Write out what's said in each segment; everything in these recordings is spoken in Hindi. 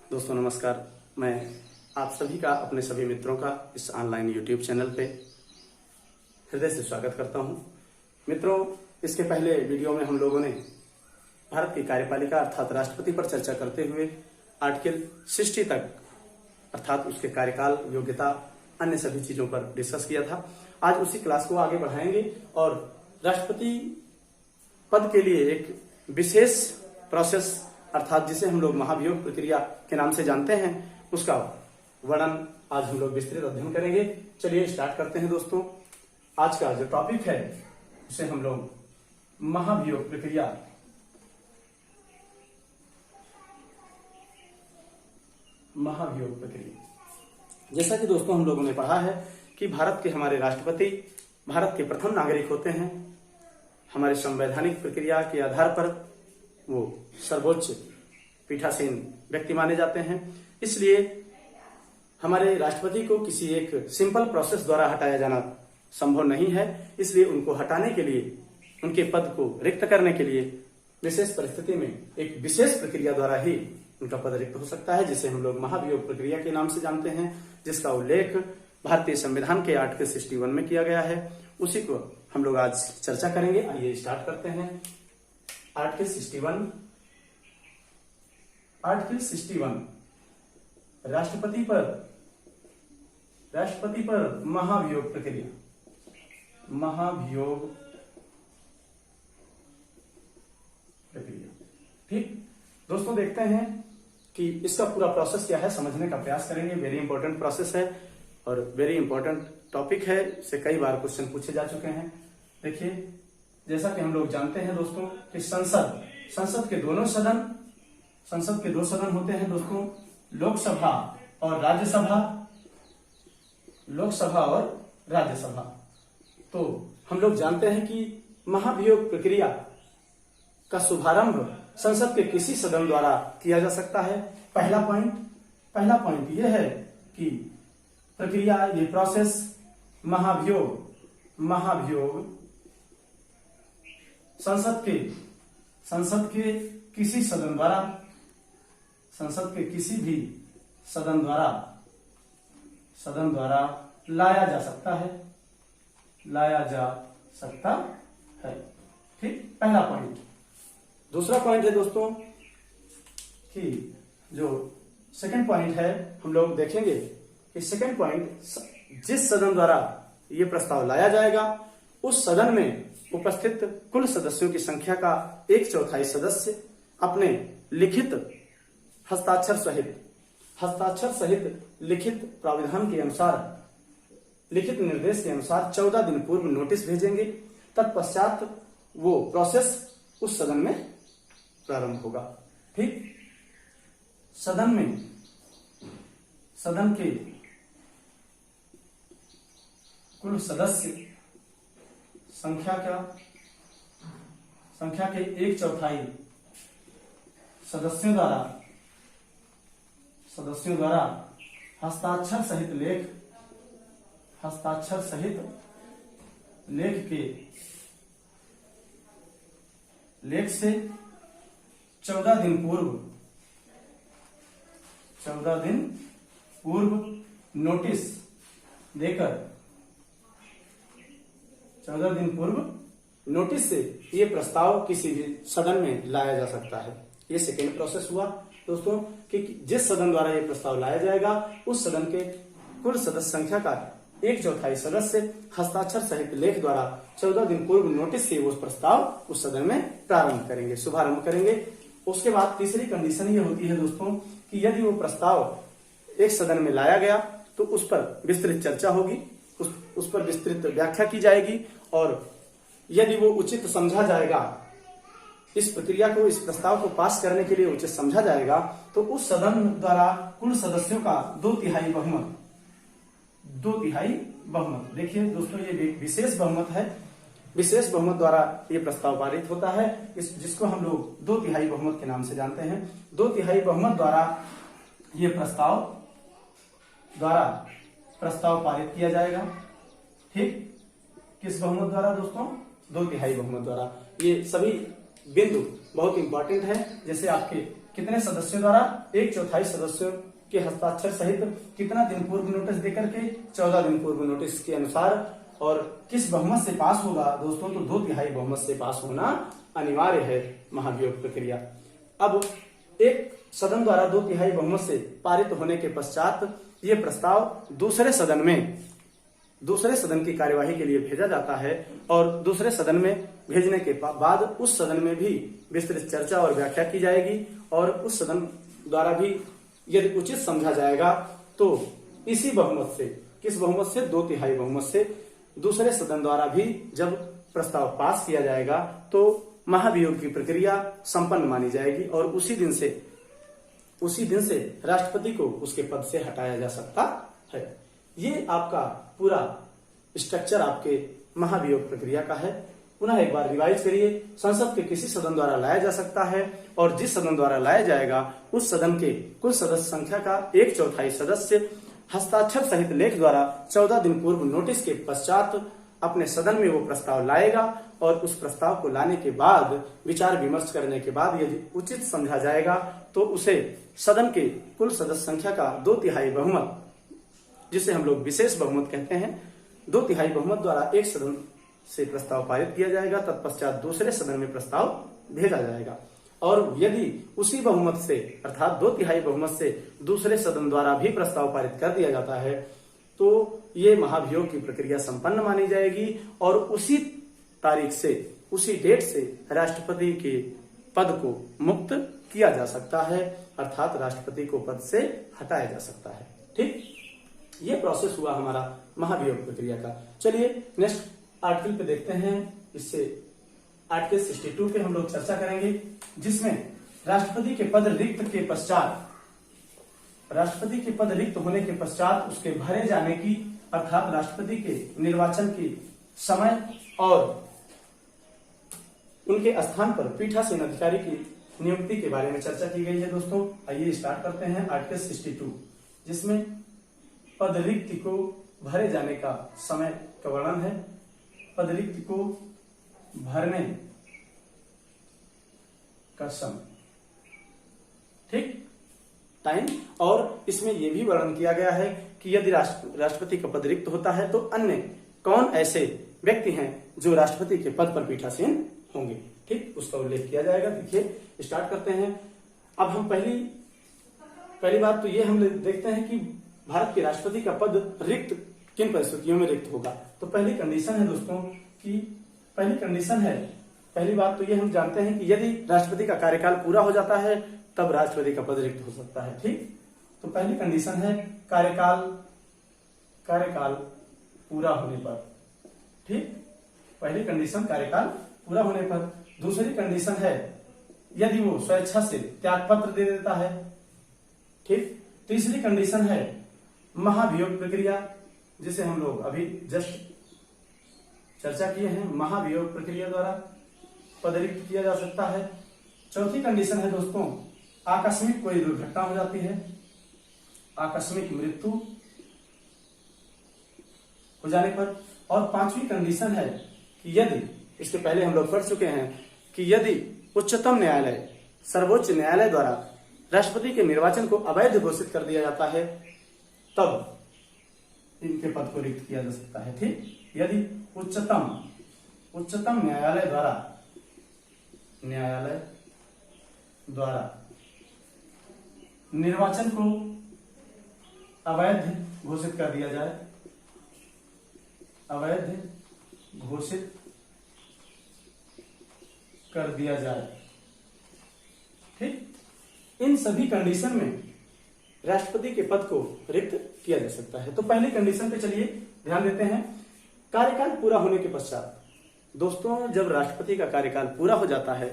दोस्तों नमस्कार। मैं आप सभी का अपने सभी मित्रों का इस ऑनलाइन यूट्यूब चैनल पे हृदय से स्वागत करता हूं। मित्रों, इसके पहले वीडियो में हम लोगों ने भारत की कार्यपालिका अर्थात राष्ट्रपति पर चर्चा करते हुए आर्टिकल 60 तक अर्थात उसके कार्यकाल, योग्यता, अन्य सभी चीजों पर डिस्कस किया था। आज उसी क्लास को आगे बढ़ाएंगे और राष्ट्रपति पद के लिए एक विशेष प्रोसेस अर्थात जिसे हम लोग महाभियोग प्रक्रिया के नाम से जानते हैं, उसका वर्णन आज हम लोग विस्तृत अध्ययन करेंगे। चलिए स्टार्ट करते हैं दोस्तों। आज का जो टॉपिक है उसे हम लोग महाभियोग प्रक्रिया जैसा कि दोस्तों हम लोगों ने पढ़ा है कि भारत के हमारे राष्ट्रपति भारत के प्रथम नागरिक होते हैं। हमारे संवैधानिक प्रक्रिया के आधार पर वो सर्वोच्च पीठासीन व्यक्ति माने जाते हैं। इसलिए हमारे राष्ट्रपति को किसी एक सिंपल प्रोसेस द्वारा हटाया जाना संभव नहीं है। इसलिए उनको हटाने के लिए, उनके पद को रिक्त करने के लिए विशेष परिस्थिति में एक विशेष प्रक्रिया द्वारा ही उनका पद रिक्त हो सकता है, जिसे हम लोग महाभियोग प्रक्रिया के नाम से जानते हैं, जिसका उल्लेख भारतीय संविधान के आर्टिकल 61 में किया गया है। उसी को हम लोग आज चर्चा करेंगे। आइए स्टार्ट करते हैं। आर्टिकल 61 राष्ट्रपति पर महाभियोग प्रक्रिया। ठीक दोस्तों, देखते हैं कि इसका पूरा प्रोसेस क्या है, समझने का प्रयास करेंगे। वेरी इंपॉर्टेंट प्रोसेस है और वेरी इंपॉर्टेंट टॉपिक है। इससे कई बार क्वेश्चन पूछे जा चुके हैं। देखिए, जैसा कि हम लोग जानते हैं दोस्तों कि संसद के दो सदन होते हैं दोस्तों, लोकसभा और राज्यसभा। तो हम लोग जानते हैं कि महाभियोग प्रक्रिया का शुभारंभ संसद के किसी सदन द्वारा किया जा सकता है। पहला पॉइंट यह है कि प्रक्रिया, ये प्रोसेस महाभियोग संसद के किसी सदन द्वारा, संसद के किसी भी सदन द्वारा लाया जा सकता है। ठीक, पहला पॉइंट। दूसरा पॉइंट है दोस्तों कि जो सेकंड पॉइंट है, हम लोग देखेंगे कि सेकंड पॉइंट, जिस सदन द्वारा ये प्रस्ताव लाया जाएगा उस सदन में उपस्थित कुल सदस्यों की संख्या का 1/4 सदस्य अपने लिखित हस्ताक्षर सहित लिखित प्राविधान के अनुसार, लिखित निर्देश के अनुसार 14 दिन पूर्व नोटिस भेजेंगे। तत्पश्चात वो प्रोसेस उस सदन में प्रारंभ होगा। ठीक, सदन के कुल सदस्य संख्या के 1/4 सदस्यों द्वारा हस्ताक्षर सहित लेख से 14 दिन पूर्व नोटिस देकर, 14 दिन पूर्व नोटिस से ये प्रस्ताव किसी भी सदन में लाया जा सकता है। ये सेकेंड प्रोसेस हुआ दोस्तों कि जिस सदन द्वारा ये प्रस्ताव लाया जाएगा उस सदन के कुल सदस्य संख्या का 1/4 सदस्य हस्ताक्षर सहित लेख द्वारा 14 दिन पूर्व नोटिस से वो प्रस्ताव उस सदन में शुभारंभ करेंगे। उसके बाद तीसरी कंडीशन ये होती है दोस्तों कि यदि वो प्रस्ताव एक सदन में लाया गया तो उस पर विस्तृत चर्चा होगी, उस पर विस्तृत व्याख्या की जाएगी और यदि वो उचित समझा जाएगा, इस प्रक्रिया को, इस प्रस्ताव को पास करने के लिए उचित समझा जाएगा, तो उस सदन द्वारा कुल सदस्यों का 2/3 बहुमत। देखिए दोस्तों, ये विशेष बहुमत है। विशेष बहुमत द्वारा ये प्रस्ताव पारित होता है, जिसको हम लोग 2/3 बहुमत के नाम से जानते हैं। 2/3 बहुमत द्वारा ये प्रस्ताव पारित किया जाएगा। ठीक, किस बहुमत द्वारा दोस्तों? 2/3 बहुमत द्वारा। ये सभी बिंदु बहुत इंपॉर्टेंट है। जैसे आपके कितने सदस्यों द्वारा? 1/4 सदस्यों के हस्ताक्षर सहित कितना दिन पूर्व नोटिस देकर के? 14 दिन पूर्व नोटिस के अनुसार। और किस बहुमत से पास होगा दोस्तों? तो 2/3 बहुमत से पास होना अनिवार्य है महाभियोग प्रक्रिया। अब एक सदन द्वारा 2/3 बहुमत से पारित होने के पश्चात ये प्रस्ताव दूसरे सदन की कार्यवाही के लिए भेजा जाता है और दूसरे सदन में भेजने के बाद उस सदन में भी विस्तृत चर्चा और व्याख्या की जाएगी और उस सदन द्वारा भी यदि उचित समझा जाएगा तो इसी बहुमत से, किस बहुमत से? 2/3 बहुमत से दूसरे सदन द्वारा भी जब प्रस्ताव पास किया जाएगा तो महाभियोग की प्रक्रिया संपन्न मानी जाएगी और उसी दिन से राष्ट्रपति को उसके पद से हटाया जा सकता है। ये आपका पूरा स्ट्रक्चर आपके महाभियोग प्रक्रिया का है। पुनः एक बार रिवाइज करिए। संसद के किसी सदन द्वारा लाया जा सकता है और जिस सदन द्वारा लाया जाएगा उस सदन के कुल सदस्य संख्या का 1/4 सदस्य हस्ताक्षर सहित लेख द्वारा 14 दिन पूर्व नोटिस के पश्चात अपने सदन में वो प्रस्ताव लाएगा और उस प्रस्ताव को लाने के बाद विचार विमर्श करने के बाद यदि उचित समझा जाएगा तो उसे सदन के कुल सदस्य संख्या का 2/3 बहुमत, जिसे हम लोग विशेष बहुमत कहते हैं, 2/3 बहुमत द्वारा एक सदन से प्रस्ताव पारित किया जाएगा। तत्पश्चात दूसरे सदन में प्रस्ताव भेजा जाएगा और यदि उसी बहुमत से अर्थात 2/3 बहुमत से दूसरे सदन द्वारा भी प्रस्ताव पारित कर दिया जाता है तो ये महाभियोग की प्रक्रिया संपन्न मानी जाएगी और उसी तारीख से, उसी डेट से राष्ट्रपति के पद को मुक्त किया जा सकता है, अर्थात राष्ट्रपति को पद से हटाया जा सकता है। ठीक, ये प्रोसेस हुआ हमारा महाभियोग प्रक्रिया का। चलिए नेक्स्ट आर्टिकल पे देखते हैं। इससे आर्टिकल 62 पे हम लोग चर्चा करेंगे, जिसमें राष्ट्रपति के पद रिक्त होने के पश्चात उसके भरे जाने की, अर्थात राष्ट्रपति के निर्वाचन की समय और उनके स्थान पर पीठासीन अधिकारी की नियुक्ति के बारे में चर्चा की गई है। दोस्तों आइए स्टार्ट करते हैं आर्टिकल 62, जिसमें पद रिक्ति को भरे जाने का समय का वर्णन है। पद रिक्ति को भरने का समय, ठीक, टाइम। और इसमें यह भी वर्णन किया गया है कि यदि राष्ट्रपति का पद रिक्त होता है तो अन्य कौन ऐसे व्यक्ति हैं जो राष्ट्रपति के पद पर पीठासीन होंगे। ठीक, उसका उल्लेख किया जाएगा। देखिए स्टार्ट करते हैं। अब हम पहली बात तो ये हम देखते हैं कि भारत के राष्ट्रपति का पद रिक्त किन परिस्थितियों में रिक्त होगा। तो पहली कंडीशन है दोस्तों कि पहली बात तो ये हम जानते हैं कि यदि राष्ट्रपति का कार्यकाल पूरा हो जाता है तब राष्ट्रपति का पद रिक्त हो सकता है। ठीक, तो पहली कंडीशन है कार्यकाल पूरा होने पर। ठीक, पहली कंडीशन कार्यकाल पूरा होने पर। दूसरी कंडीशन है यदि वो स्वेच्छा से त्याग पत्र दे देता है। ठीक, तीसरी कंडीशन है महाभियोग प्रक्रिया, जिसे हम लोग अभी जस्ट चर्चा किए हैं, महाभियोग प्रक्रिया द्वारा पद रिक्त किया जा सकता है। चौथी कंडीशन है दोस्तों आकस्मिक कोई दुर्घटना हो जाती है, आकस्मिक मृत्यु हो जाने पर। और पांचवी कंडीशन है कि यदि, इसके पहले हम लोग पढ़ चुके हैं कि यदि उच्चतम न्यायालय, सर्वोच्च न्यायालय द्वारा राष्ट्रपति के निर्वाचन को अवैध घोषित कर दिया जाता है तब इनके पद को रिक्त किया जा सकता है। ठीक, यदि उच्चतम न्यायालय द्वारा निर्वाचन को अवैध घोषित कर दिया जाए, ठीक, इन सभी कंडीशन में राष्ट्रपति के पद को रिक्त किया जा सकता है। तो पहली कंडीशन पे चलिए ध्यान देते हैं। कार्यकाल पूरा होने के पश्चात दोस्तों जब राष्ट्रपति का कार्यकाल पूरा हो जाता है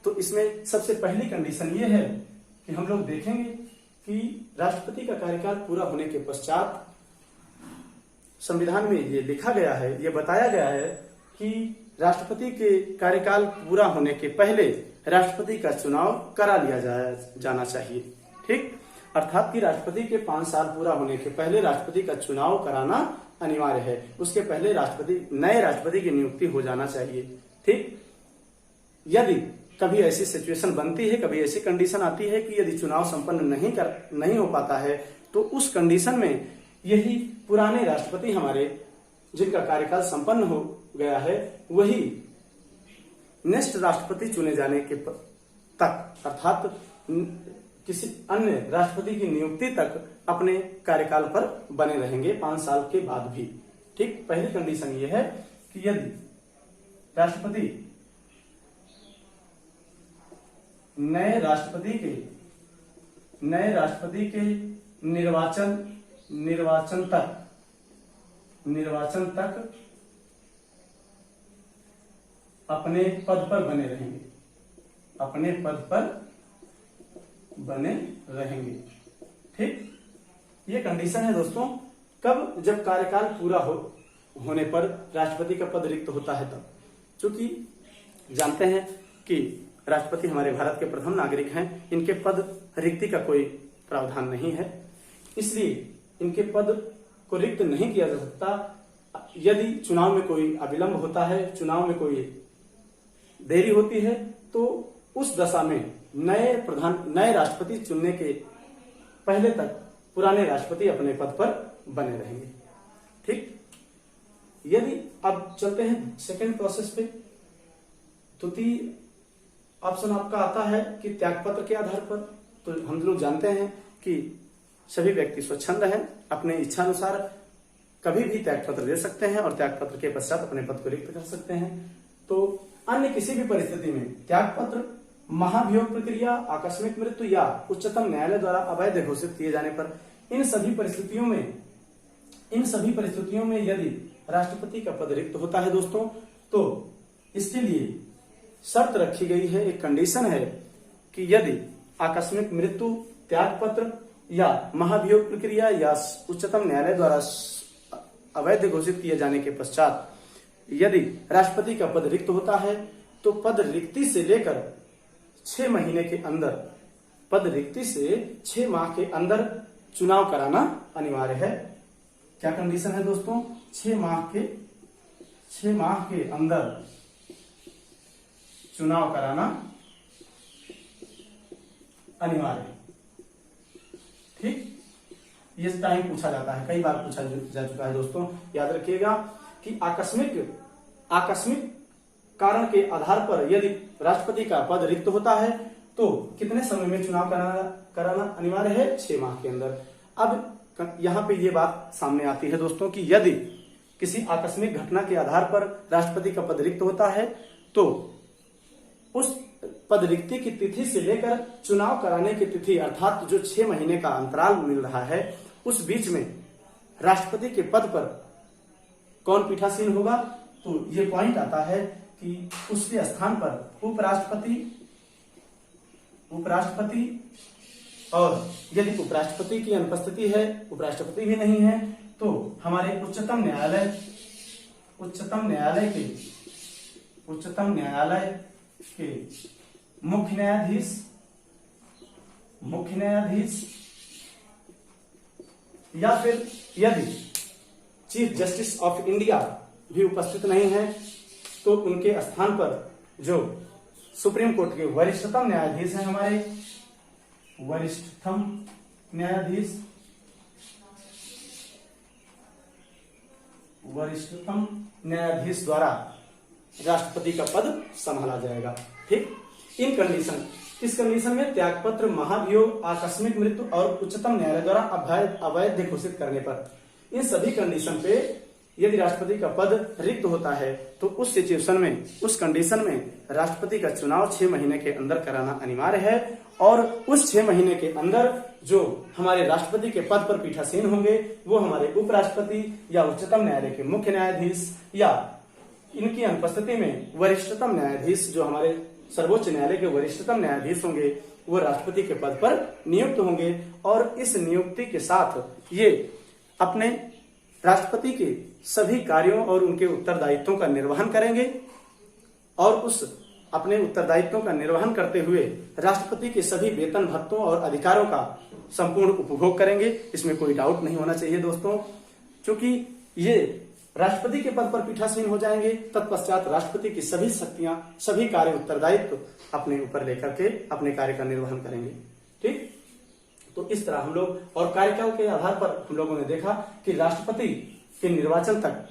तो इसमें सबसे पहली कंडीशन ये है कि हम लोग देखेंगे कि राष्ट्रपति का कार्यकाल पूरा होने के पश्चात संविधान में ये लिखा गया है, ये बताया गया है कि राष्ट्रपति के कार्यकाल पूरा होने के पहले राष्ट्रपति का चुनाव करा लिया जाना चाहिए। ठीक, अर्थात कि राष्ट्रपति के 5 साल पूरा होने के पहले राष्ट्रपति का चुनाव कराना अनिवार्य है। उसके पहले नए राष्ट्रपति की नियुक्ति हो जाना चाहिए। ठीक, यदि कभी ऐसी सिचुएशन बनती है, कभी ऐसी कंडीशन आती है कि यदि चुनाव संपन्न नहीं हो पाता है तो उस कंडीशन में यही पुराने राष्ट्रपति हमारे जिनका कार्यकाल संपन्न हो गया है वही नेक्स्ट राष्ट्रपति चुने जाने के तक अर्थात किसी अन्य राष्ट्रपति की नियुक्ति तक अपने कार्यकाल पर बने रहेंगे 5 साल के बाद भी। ठीक, पहली कंडीशन यह है कि यदि नए राष्ट्रपति के निर्वाचन तक अपने पद पर बने रहेंगे। ठीक, ये कंडीशन है दोस्तों, कब? जब कार्यकाल पूरा होने पर राष्ट्रपति का पद रिक्त होता है तब। क्योंकि जानते हैं कि राष्ट्रपति हमारे भारत के प्रथम नागरिक हैं, इनके पद रिक्ति का कोई प्रावधान नहीं है, इसलिए इनके पद को रिक्त नहीं किया जा सकता। यदि चुनाव में कोई अविलंब होता है, चुनाव में कोई देरी होती है, तो उस दशा में नए राष्ट्रपति चुनने के पहले तक पुराने राष्ट्रपति अपने पद पर बने रहेंगे। ठीक, यदि अब चलते हैं सेकेंड प्रोसेस पे, तो ऑप्शन आपका आता है कि त्यागपत्र के आधार पर। तो हम लोग जानते हैं कि सभी व्यक्ति स्वच्छंद हैं, अपने इच्छा अनुसार कभी भी त्यागपत्र दे सकते हैं और त्यागपत्र के पश्चात अपने पद को रिक्त कर सकते हैं। तो अन्य किसी भी परिस्थिति में त्यागपत्र, महाभियोग प्रक्रिया, आकस्मिक मृत्यु या उच्चतम न्यायालय द्वारा अवैध घोषित किए जाने पर इन सभी परिस्थितियों में यदि राष्ट्रपति का पद रिक्त होता है दोस्तों, तो इसके लिए शर्त रखी गई है, एक कंडीशन है कि यदि आकस्मिक मृत्यु, त्यागपत्र या महाभियोग प्रक्रिया या उच्चतम न्यायालय द्वारा अवैध घोषित किए जाने के पश्चात यदि राष्ट्रपति का पद रिक्त होता है तो पद रिक्ति से लेकर 6 महीने के अंदर, पद रिक्ति से 6 माह के अंदर चुनाव कराना अनिवार्य है। क्या कंडीशन है दोस्तों? 6 माह के अंदर चुनाव कराना अनिवार्य है। ठीक, ये टाइम पूछा जाता है, कई बार पूछा जा चुका है दोस्तों, याद रखिएगा कि आकस्मिक कारण के आधार पर यदि राष्ट्रपति का पद रिक्त होता है तो कितने समय में चुनाव कराना अनिवार्य है? 6 माह के अंदर। अब यहाँ पे ये बात सामने आती है दोस्तों कि यदि किसी आकस्मिक घटना के आधार पर राष्ट्रपति का पद रिक्त होता है तो उस पद रिक्ति की तिथि से लेकर चुनाव कराने की तिथि अर्थात जो 6 महीने का अंतराल मिल रहा है उस बीच में राष्ट्रपति के पद पर कौन पीठासीन होगा? तो ये पॉइंट आता है कि उसके स्थान पर उपराष्ट्रपति और यदि उपराष्ट्रपति की अनुपस्थिति है, उपराष्ट्रपति भी नहीं है, तो हमारे उच्चतम न्यायालय के मुख्य न्यायाधीश या फिर यदि चीफ जस्टिस ऑफ इंडिया भी उपस्थित नहीं है तो उनके स्थान पर जो सुप्रीम कोर्ट के वरिष्ठतम न्यायाधीश हैं, हमारे वरिष्ठतम न्यायाधीश द्वारा राष्ट्रपति का पद संभाला जाएगा। ठीक, इस कंडीशन में त्यागपत्र, महाभियोग, आकस्मिक मृत्यु और उच्चतम न्यायालय द्वारा अवैध घोषित करने पर, इन सभी कंडीशन पे यदि राष्ट्रपति का पद रिक्त होता है तो उस सिचुएशन में, उस कंडीशन में राष्ट्रपति का चुनाव 6 महीने के अंदर कराना अनिवार्य है। और उस 6 महीने के अंदर जो हमारे राष्ट्रपति के पद पर पीठासीन होंगे वो हमारे उपराष्ट्रपति या उच्चतम न्यायालय के मुख्य न्यायाधीश या इनकी अनुपस्थिति में वरिष्ठतम न्यायाधीश, जो हमारे सर्वोच्च न्यायालय के वरिष्ठतम न्यायाधीश होंगे, वो राष्ट्रपति के पद पर नियुक्त होंगे और इस नियुक्ति के साथ ये अपने राष्ट्रपति के सभी कार्यों और उनके उत्तरदायित्वों का निर्वहन करेंगे और उस अपने उत्तरदायित्वों का निर्वहन करते हुए राष्ट्रपति के सभी वेतन भत्तों और अधिकारों का संपूर्ण उपभोग करेंगे। इसमें कोई डाउट नहीं होना चाहिए दोस्तों, क्योंकि ये राष्ट्रपति के पद पर पीठासीन हो जाएंगे। तत्पश्चात राष्ट्रपति की सभी शक्तियां, सभी कार्य उत्तरदायित्व अपने ऊपर लेकर के अपने कार्य का निर्वहन करेंगे। ठीक, तो इस तरह हम लोग, और कार्यकाल के आधार पर हम लोगों ने देखा कि राष्ट्रपति के निर्वाचन तक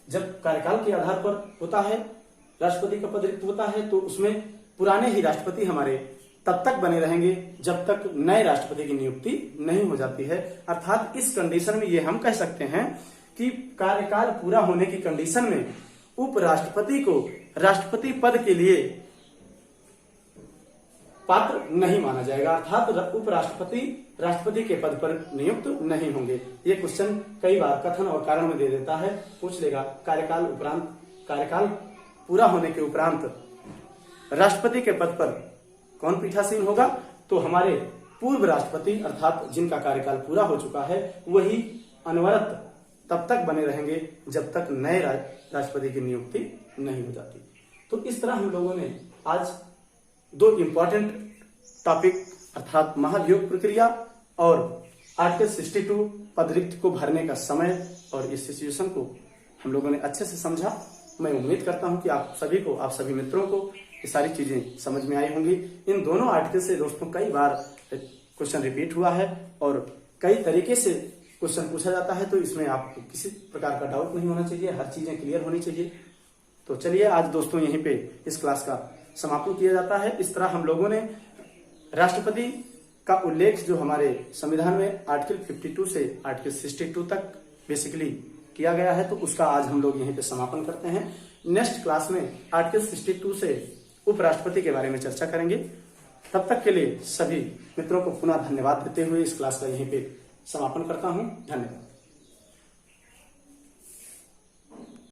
जब कार्यकाल के आधार पर होता है, राष्ट्रपति का पद रिक्त होता है, तो उसमें पुराने ही राष्ट्रपति हमारे तब तक बने रहेंगे जब तक नए राष्ट्रपति की नियुक्ति नहीं हो जाती है। अर्थात इस कंडीशन में ये हम कह सकते हैं कि कार्यकाल पूरा होने की कंडीशन में उपराष्ट्रपति को राष्ट्रपति पद के लिए पात्र नहीं माना जाएगा, अर्थात उपराष्ट्रपति राष्ट्रपति के पद पर नियुक्त नहीं होंगे। ये क्वेश्चन कई बार कथन और कारण में दे देता है, पूछ लेगा कार्यकाल पूरा होने के उपरांत राष्ट्रपति के पद पर कौन पीठासीन होगा, तो हमारे पूर्व राष्ट्रपति अर्थात जिनका कार्यकाल पूरा हो चुका है वही अनवरत तब तक बने रहेंगे जब तक नए राष्ट्रपति की नियुक्ति नहीं हो जाती। तो इस तरह हम लोगों ने आज दो इंपॉर्टेंट टॉपिक अर्थात महाभियोग प्रक्रिया और आर्टिकल 62 पद रिक्त को भरने का समय और इस सिचुएशन को हम लोगों ने अच्छे से समझा। मैं उम्मीद करता हूं कि आप सभी मित्रों को ये सारी चीजें समझ में आई होंगी। इन दोनों आर्टिकल से दोस्तों कई बार क्वेश्चन रिपीट हुआ है और कई तरीके से क्वेश्चन पूछा जाता है, तो इसमें आपको किसी प्रकार का डाउट नहीं होना चाहिए, हर चीजें क्लियर होनी चाहिए। तो चलिए आज दोस्तों यहीं पे इस क्लास का समापन किया जाता है। इस तरह हम लोगों ने राष्ट्रपति का उल्लेख जो हमारे संविधान में आर्टिकल 52 से आर्टिकल 62 तक बेसिकली किया गया है, तो उसका आज हम लोग यहीं पे समापन करते हैं। नेक्स्ट क्लास में आर्टिकल 62 से उपराष्ट्रपति के बारे में चर्चा करेंगे। तब तक के लिए सभी मित्रों को पुनः धन्यवाद देते हुए इस क्लास का यहीं पे समापन करता हूं। धन्यवाद।